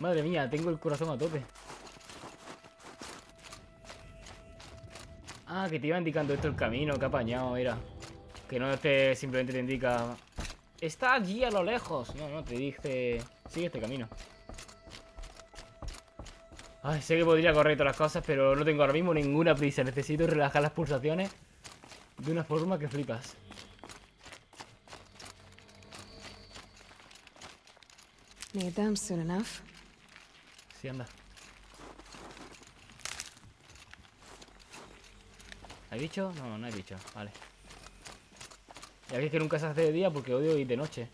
Madre mía, tengo el corazón a tope. Ah, que te iba indicando esto el camino, que apañado, mira. Que no te simplemente te indica... Está allí a lo lejos. No, no, te dice... Sigue este camino. Ay, sé que podría correr todas las cosas, pero no tengo ahora mismo ninguna prisa. Necesito relajar las pulsaciones de una forma que flipas. Need them soon enough. Sí, anda. ¿Hay bicho? No, no hay bicho. Vale. Y aquí es que nunca se hace de día porque odio ir de noche.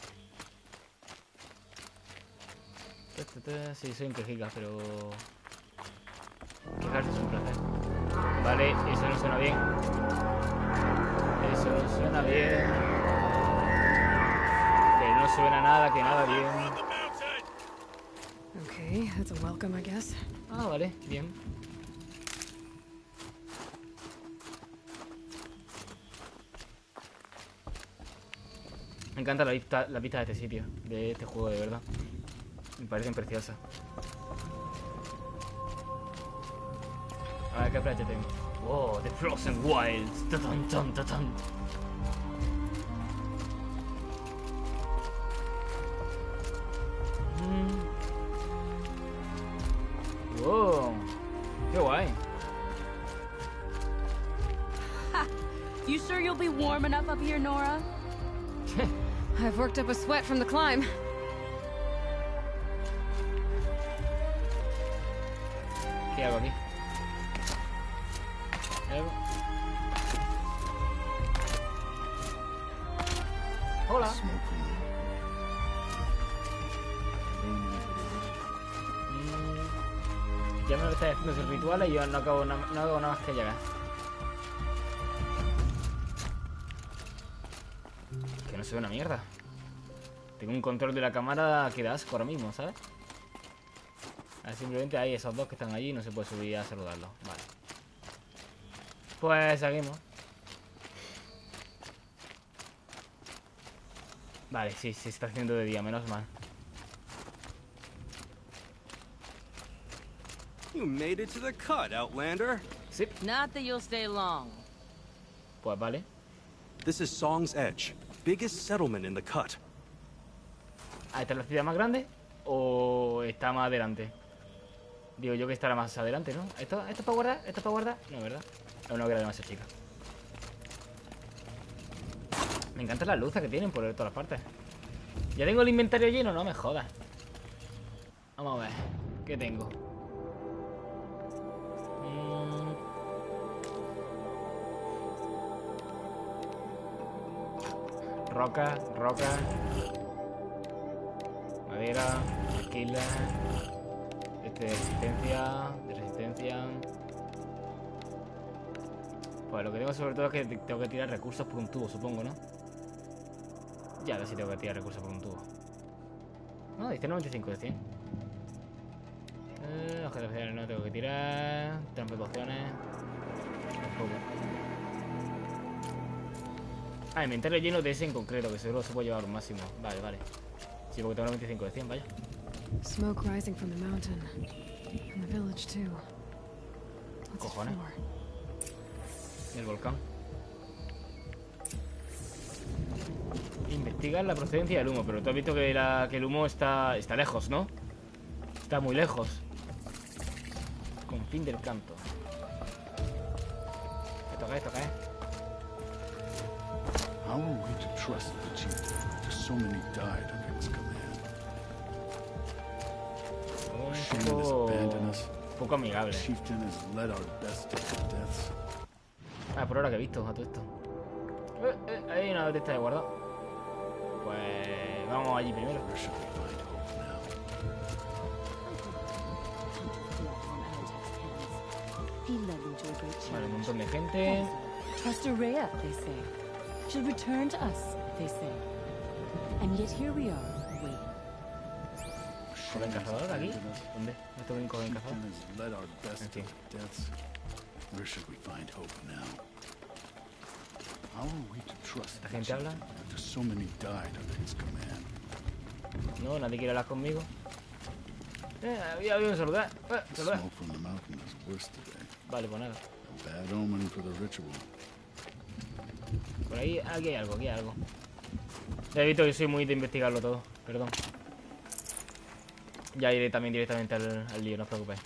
Sí, soy un quejica, pero... quejarse es un placer. Vale, eso no suena bien. Eso no suena bien. Que no suena nada, que nada bien. Okay, that's a welcome, I guess. Ah, vale, bien. Me encanta la vista de este sitio, de este juego, de verdad. Me parecen preciosas. A ver, ¿qué flecha tengo? Oh, The Frozen Wilds. ¡Tatán, tan, tatán! Wow, qué guay. You sure you'll be warm enough up here, Nora? I've worked up a sweat from the climb. ¿Qué hago aquí? Hola. Ya me lo está haciendo sus rituales y yo no hago nada más que llegar. Que no se ve una mierda. Tengo un control de la cámara que da asco ahora mismo, ¿sabes? Simplemente hay esos dos que están allí y no se puede subir a saludarlos. Vale. Pues seguimos. Vale, sí, se está haciendo de día, menos mal. You made it to the cut, Outlander. Sí. Not that you'll stay long. Pues vale. This is Song's Edge, biggest settlement in the cut. ¿Ah, esta es la ciudad más grande? ¿O está más adelante? Digo yo que estará más adelante, ¿no? ¿Esto es para guardar? ¿Esto es para guardar? No, ¿verdad? Es una hoguera demasiado chica. Me encantan las luces que tienen por todas las partes. ¿Ya tengo el inventario lleno? No me jodas. Vamos a ver. ¿Qué tengo? Roca, madera, alquila, de resistencia. Pues lo que tengo sobre todo es que tengo que tirar recursos por un tubo, supongo, ¿no? Ya, a ver si tengo que tirar recursos por un tubo. No, dice 95 de 100. Objetos especiales no tengo que tirar. Trampa de pociones. Tampoco. Ah, inventario lleno de ese en concreto, que seguro se puede llevar un máximo. Vale, vale. Sí, porque tengo 95 de 100, vaya. Smoke rising from the mountain. And the village too. What's it Cojones. for? El volcán. Investigar la procedencia del humo. Pero tú has visto que, que el humo está lejos, ¿no? Está muy lejos. Confín del canto. Esto cae. How are we to trust the chieftain after so many died under his command? Un poco amigable. The chieftain has led our best to their deaths. Ah, por ahora que he visto a todo esto. Hay una botella de guardado. Pues vamos allí primero. Where should we find hope now? Vale, un montón de gente. Trust Araya, they say. She'll return to us, they say. And yet here we are, waiting. ¿Joven cazador aquí? ¿Dónde? ¿No está bien joven cazador? Chieftain has led our best En to fin. their deaths. Where should we find hope now? How are we to trust ¿Esta the gente habla? chieftain after so many died under his command? No, nadie quiere hablar conmigo. Había que saludar. Saludar. Smoke from the mountain is worse today. Vale, pues nada. A bad omen for the ritual. Por ahí, aquí hay algo, Ya he visto que soy muy de investigarlo todo, perdón. Ya iré también directamente al lío, no os preocupéis.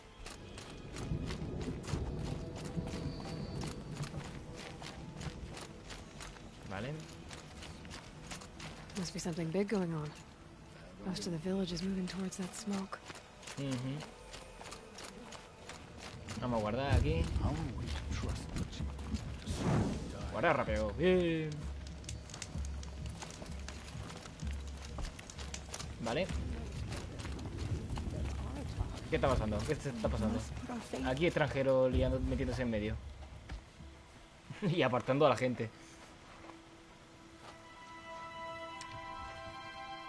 Vale. Must be something big going on. Most of the village is moving towards that smoke. Vamos a guardar aquí. How are we to trust the chief? Guardar rápido. Bien. Vale. ¿Qué está pasando? ¿Qué se está pasando? Aquí extranjero liando, metiéndose en medio. Y apartando a la gente.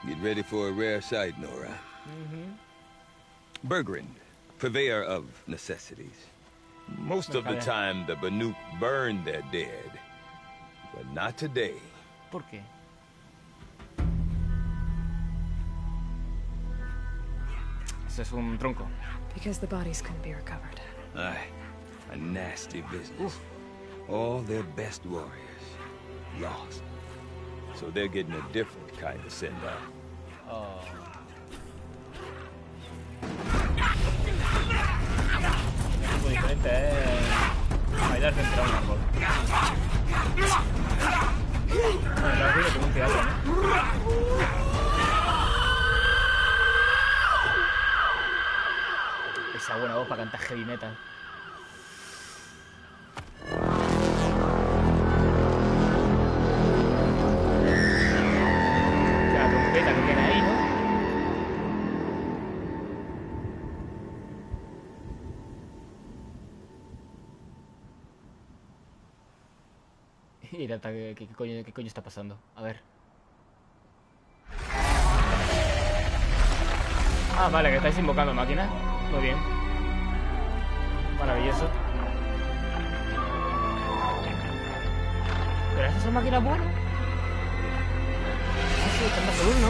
Get ready for a rare sight, Nora. Bergrin, purveyor of necessities. Most of the time, the Banuk burn their dead. But not today. ¿Por qué? Eso es un tronco. Because the bodies couldn't be recovered. Aye, a nasty business. All their best warriors lost. So they're getting a different kind of send-off. Oh. Muy diferente, bailar frente a un árbol. Bueno, la vida como un teatro, ¿no? Esa buena voz para cantar heavy metal. La trompeta que queda ahí, ¿no? Y el ataque, ¿qué coño está pasando? A ver. Ah, vale, que estáis invocando máquinas. Muy bien. Maravilloso. ¿Pero esas son máquinas buenas? Ah, sí, están de azul, ¿no?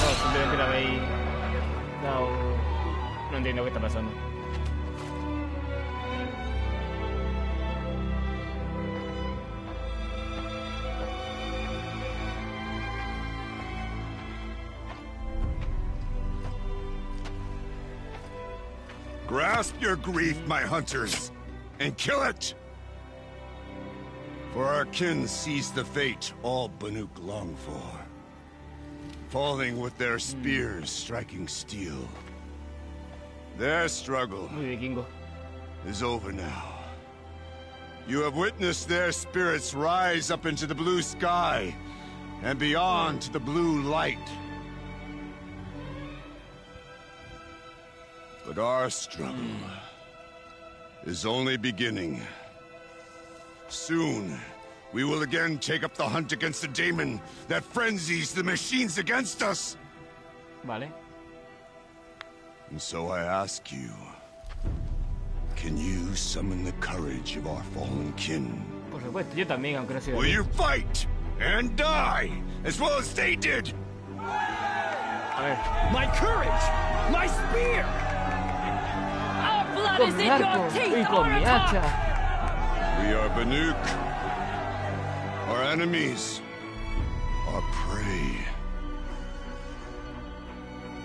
No, simplemente la habéis dado... No entiendo qué está pasando. Grasp your grief, my hunters, and kill it! For our kin sees the fate all Banuk long for. Falling with their spears striking steel. Their struggle Muy vikingo. is over now. You have witnessed their spirits rise up into the blue sky and beyond to the blue light. But our struggle is only beginning. Soon, we will again take up the hunt against the daemon that frenzies the machines against us. Vale. And so I ask you, can you summon the courage of our fallen kin? Por supuesto, yo también, aunque no soy de Will aquí. you fight and die as well as they did? A ver. My courage! My spear! Our blood Con is mi in arco your teeth, y con mi Orator! hacha. We are Banuk. Our enemies are prey.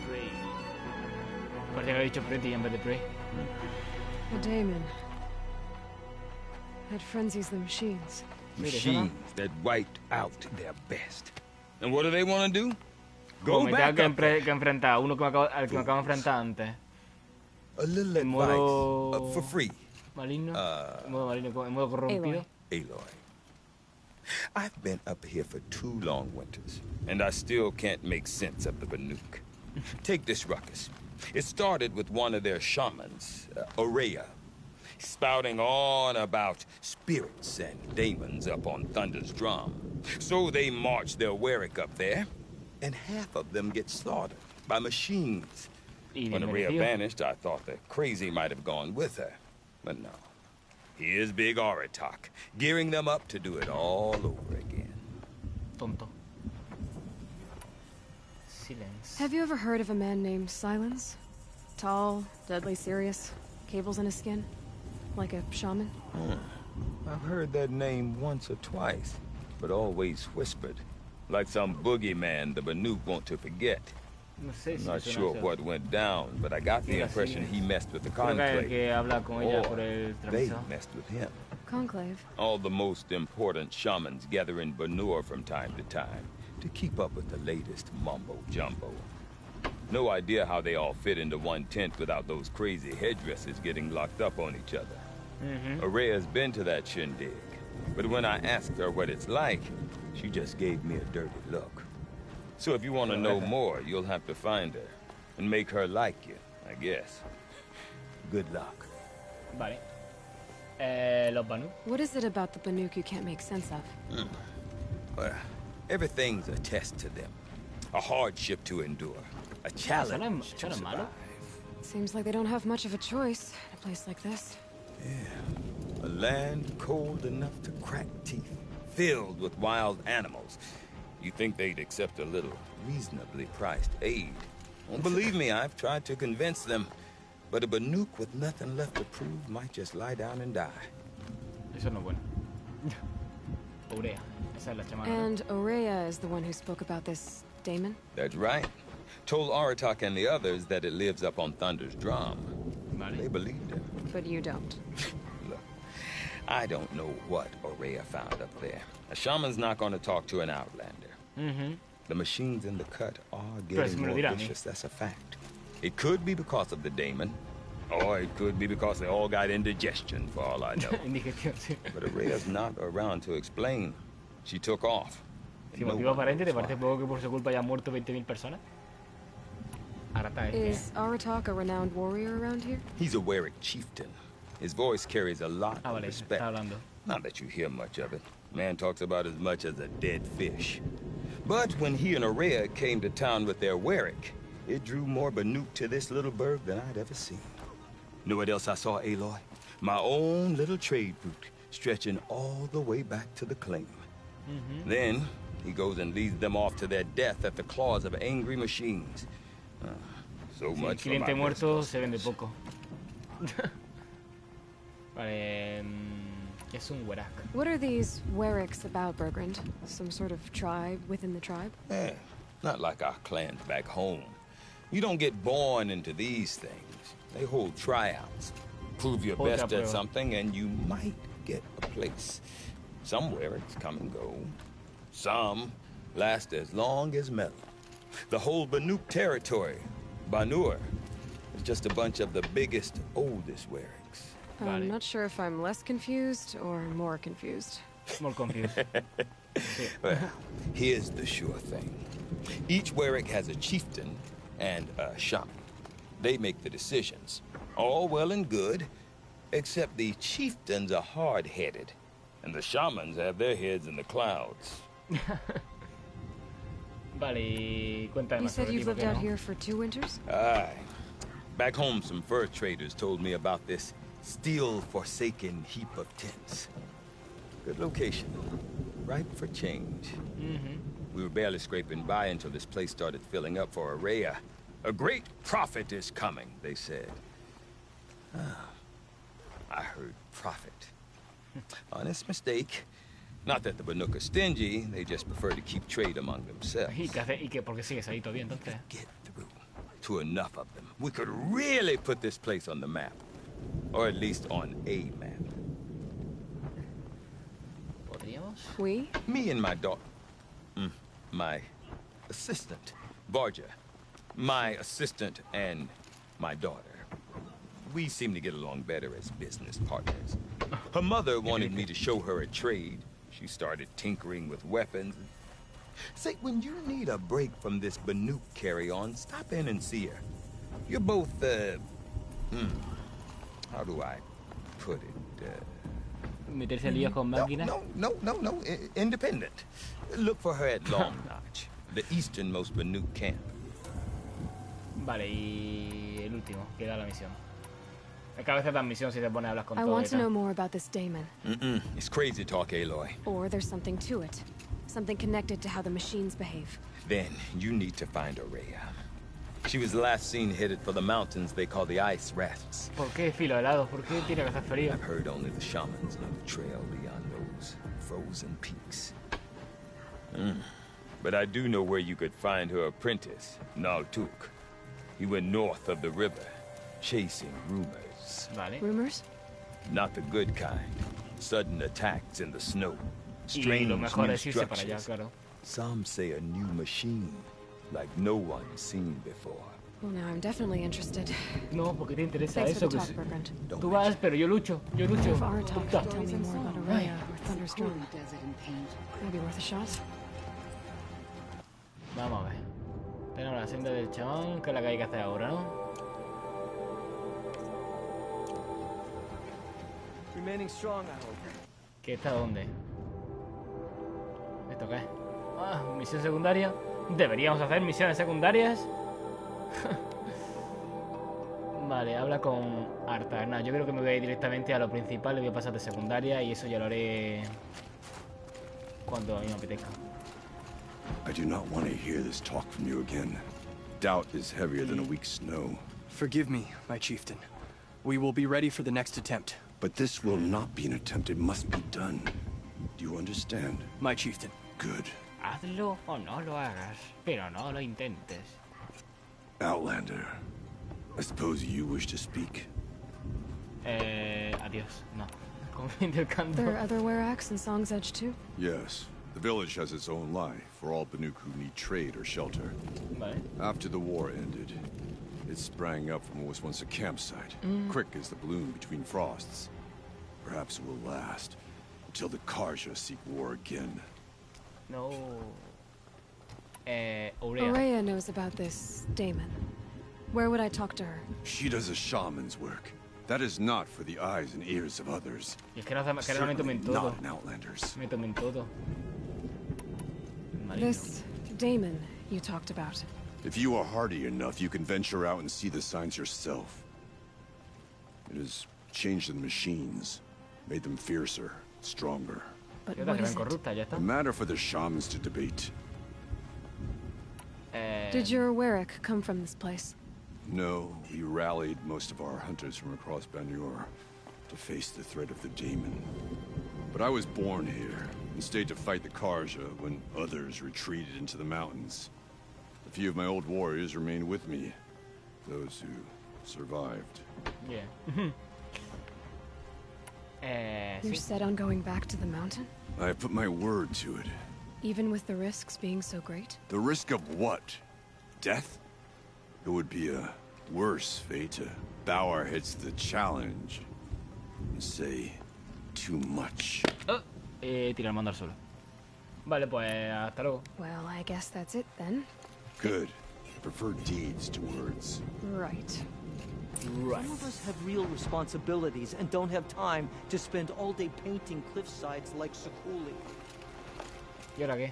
Prey. Parece que había dicho pretty en vez de prey. A daemon. That frenzies the machines. Machines that wiped out their best. And what do they want to do? Como Go me back tenga up. que enfrentar a uno que al que me acabo de enfrentar antes. A little En modo... advice for free, Maligno. En modo maligno, en modo corrompido. Aloy. I've been up here for 2 long winters, and I still can't make sense of the Banuk. Take this ruckus. It started with one of their shamans, Orea, spouting on about spirits and demons up on Thunder's drum. So they march their Warwick up there, and half of them get slaughtered by machines. Y When bien Orea merecido. vanished, I thought the crazy might have gone with her, but no. Here's Big Aratak, gearing them up to do it all over again. Tonto. Silence. Have you ever heard of a man named Silence? Tall, deadly serious, cables in his skin, like a shaman. I've heard that name once or twice, but always whispered, like some boogeyman the Banuk want to forget. No sé I'm si not suena sure eso. what went down, but I got the Mira, impression sí. he messed with the Creo que el conclave, que habla con ella or por el they transmisor. messed with him. Conclave. All the most important shamans gather in Banur from time to time to keep up with the latest mumbo-jumbo. No idea how they all fit into one tent without those crazy headdresses getting locked up on each other. Araya's been to that shindig, but when I asked her what it's like, she just gave me a dirty look. So if you want to know more, you'll have to find her and make her like you, I guess. Good luck. Vale. Los Banu. What is it about the Banuk you can't make sense of? Well, everything's a test to them. A hardship to endure. A challenge to suena malo. survive. Seems like they don't have much of a choice in a place like this. Yeah. A land cold enough to crack teeth, filled with wild animals. You think they'd accept a little reasonably priced aid. Well, believe me, I've tried to convince them. But a Banuk with nothing left to prove might just lie down and die. Eso no es bueno. Urea. Esa es la chamana. ¿no? And Aurea is the one who spoke about this daemon? That's right. Told Aratak and the others that it lives up on Thunder's drum. Vale. They believed him. But you don't. Look, I don't know what Aurea found up there. A shaman's not going to talk to an outlander. The machines in the cut are getting me lo more dirá a mí. vicious, that's a fact. It could be because of the daemon, or it could be because they all got indigestion, for all I know. Indigestión, sí. But Araya's not around to explain. She took off. Sin No motivo one aparente, ¿te knows parece why. poco que por su culpa hayan muerto 20.000 personas? Arata es Is Aratak a renowned warrior around here? He's a Warwick chieftain. His voice carries a lot Ah, of vale, respect. está hablando. Not that you hear much of it. Man talks about as much as a dead fish. But when he and Aurea came to town with their Warwick, it drew more Banuk to this little burg than I'd ever seen. Know what else I saw, Aloy? My own little trade route, stretching all the way back to the claim. Then, he goes and leads them off to their death at the claws of angry machines. So Sí, el much for my cliente muerto business. se vende poco. Vale. ¿Qué es un Werak? What are these Wericks about, Bergrand? Some sort of tribe within the tribe? Eh, not like our clans back home. You don't get born into these things. They hold tryouts. Prove your Otra best at prueba. something and you might get a place. Some Wericks come and go. Some last as long as metal. The whole Banuk territory, Banur, is just a bunch of the biggest, oldest Wericks. Vale. I'm not sure if I'm less confused or more confused. More confused. Well, here's the sure thing. Each Warwick has a chieftain and a shaman. They make the decisions. All well and good, except the chieftains are hard-headed, and the shamans have their heads in the clouds. Vale, y cuéntame You más said sobre you've ti, lived ¿por qué out no? here for 2 winters? Aye. Back home, some fur traders told me about this steel-forsaken heap of tents. Good location. Ripe for change. We were barely scraping by until this place started filling up for Aurea. A great prophet is coming, they said. I heard prophet. Honest mistake. Not that the Banuk are stingy, they just prefer to keep trade among themselves. ¿Y qué hace? ¿Y qué? ¿Por qué sigues ahí todavía entonces? Get through to enough of them, we could really put this place on the map. Or at least on a map. ¿Podríamos? We? Me and my daughter. My assistant, Varja. My assistant and my daughter. We seem to get along better as business partners. Her mother wanted me to show her a trade. She started tinkering with weapons. Say, when you need a break from this Banuk carry-on, stop in and see her. You're both, how do I put it? Meterse en líos con máquinas. No, independent. Look for her at Long Notch, the easternmost Banuk camp. Vale, y el último, que da la misión. Es que a veces dan misión si te pones a hablar con I todo want y to know tal. more about this daemon. It's crazy talk, Aloy. Or there's something to it. Something connected to how the machines behave. Then you need to find Aurea. She was last seen headed for the mountains they call the Ice Rafts. ¿Por qué filo helado? ¿Por qué tiene que hacer frío? I've heard only the shamans know the trail beyond those frozen peaks. But I do know where you could find her apprentice, Naltuk. He went north of the river, chasing rumors. Vale. Rumors? Not the good kind. Sudden attacks in the snow. Y Strange lo mejor new es irse para allá, structures. claro. Some say a new machine, like no one's seen before. Well, now I'm definitely interested. No, porque te interesa Thanks for eso. the Que talk, Bergrand. tú vas, pero yo lucho. Yo lucho. If Aratak Puta. could tell me more about Aurea or Thunderstruck, maybe worth a shot. Vamos a ver. Tenemos la senda del chamán, que es la que hay que hacer ahora, ¿no? Remaining strong, I hope. ¿Qué está dónde? ¿Esto qué es? Ah, misión secundaria. ¿Deberíamos hacer misiones secundarias? Vale, habla con Arta. No, yo creo que me voy a ir directamente a lo principal. Le voy a pasar de secundaria y eso ya lo haré cuando a mí me apetezca. I do not want to hear this talk from you again. Doubt is heavier than a week's snow. Forgive me, my chieftain. We will be ready for the next attempt. But this will not be an attempt. It must be done. Do you understand? My chieftain. Good. Hazlo o no lo hagas, pero no lo intentes. Outlander, I suppose you wish to speak? Adiós. No. Con fin del canto. There are other Weraks in Song's Edge too? Yes. The village has its own life for all Banuk who need trade or shelter. Vale. After the war ended, it sprang up from what was once a campsite, quick as the bloom between frosts. Perhaps it will last until the Karja seek war again. No. Aurea. Aurea knows about this Damon. Where would I talk to her? She does a shaman's work. That is not for the eyes and ears of others. Y es que no, que no me Certainly tomen todo. not in Outlanders. Me tomen todo. Maligno. This Damon you talked about. If you are hardy enough, you can venture out and see the signs yourself. It has changed the machines, made them fiercer, stronger. But Ya what está, is que it? corrupta, ya está. A matter for the shamans to debate. Did your Werak come from this place? No, we rallied most of our hunters from across Banur to face the threat of the demon. But I was born here and stayed to fight the Karja when others retreated into the mountains. A few of my old warriors remained with me, those who survived. Yeah. You're Sí. set on going back to the mountain? I have put my word to it. Even with the risks being so great? The risk of what? Death? It would be a worse fate to bow our heads to the challenge and say too much. Tira el mando al suelo. Vale, pues hasta luego. Well, I guess that's it then. Good. I prefer deeds to words. Right. Right. Some of us have real responsibilities and don't have time to spend all day painting cliffsides like Sakuli. ¿Y ahora qué?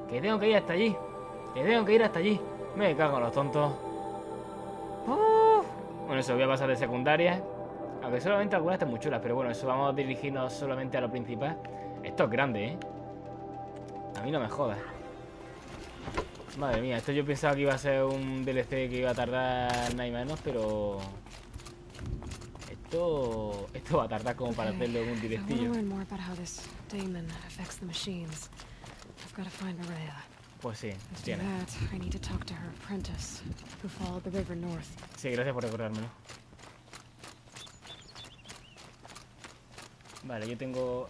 Que tengo que ir hasta allí. Que tengo que ir hasta allí. Me cago en los tontos. Bueno, eso voy a pasar de secundaria. Aunque solamente algunas están muy chulas. Pero bueno, eso vamos a dirigirnos solamente a lo principal. Esto es grande, ¿eh? A mí no me jodas. Madre mía, esto yo pensaba que iba a ser un DLC que iba a tardar nada y menos, pero... Esto va a tardar como para hacerlo en un I want to directillo. learn more about how this Damon affects the machines. I've got to find Aurea. Pues sí, To do tiene. that, I need to talk to her apprentice, who followed the river north. Sí, gracias por recordármelo. Vale, yo tengo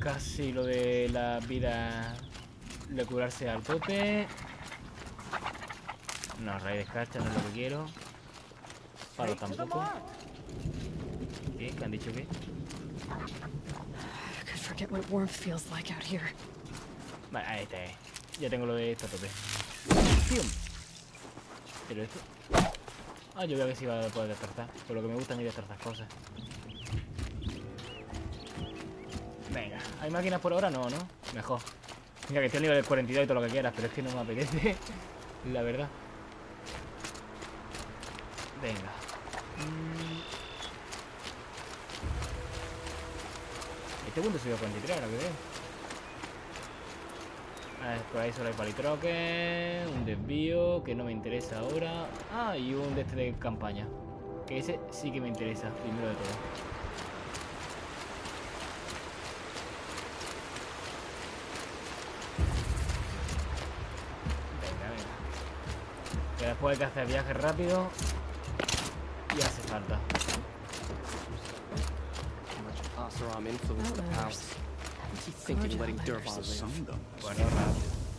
casi lo de la vida de curarse al tope. No, raíz de escarcha no es lo que quiero. Palo tampoco. ¿Qué? ¿Qué han dicho qué? I could forget what warmth feels like out here. Vale, ahí está. Ya tengo lo de esto a tope. ¡Pium! Pero esto... Ah, yo voy a ver si va a poder despertar. Por lo que me gusta a mí destrozar cosas. Venga, ¿hay máquinas por ahora? No, ¿no? Mejor. Mira que estoy al nivel del 42 y todo lo que quieras, pero es que no me apetece. La verdad. Venga. Este punto subió a 43, ahora que veo. A ver, por ahí solo hay palitroques, un desvío que no me interesa ahora. Ah, y un de este de campaña. Que ese sí que me interesa, primero de todo. Venga, venga. Que después hay que hacer viajes rápidos. Y hace falta. Bueno,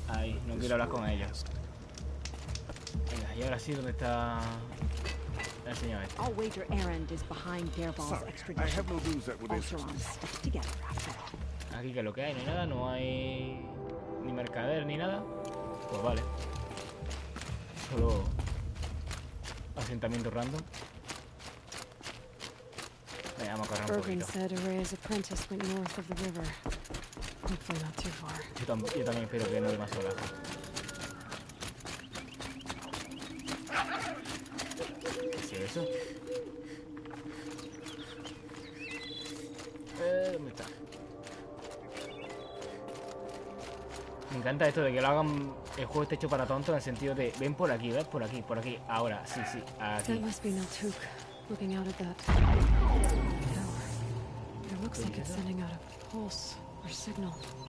ahí, no quiero hablar con ellos. Venga, y ahora sí, ¿dónde está el señor este? I'll wager Erend is behind Derball's extradition. Oseram stuck together after all. Aquí que lo que hay, no hay nada, no hay ni mercader ni nada. Pues vale. Solo asentamiento random. Venga, vamos a correr un Bergen poquito. said Araya's apprentice went north of the river. Hopefully not too far. Yo también espero que no demasiado lejos. ¿Qué es eso? ¿Dónde está? Me encanta esto de que lo hagan. El juego esté hecho para tontos en el sentido de ven por aquí, ¿ves? Por aquí, por aquí. Ahora, sí, sí, That aquí. must be Naltuk, looking out at that. It looks like it's sending out a pulse or signal.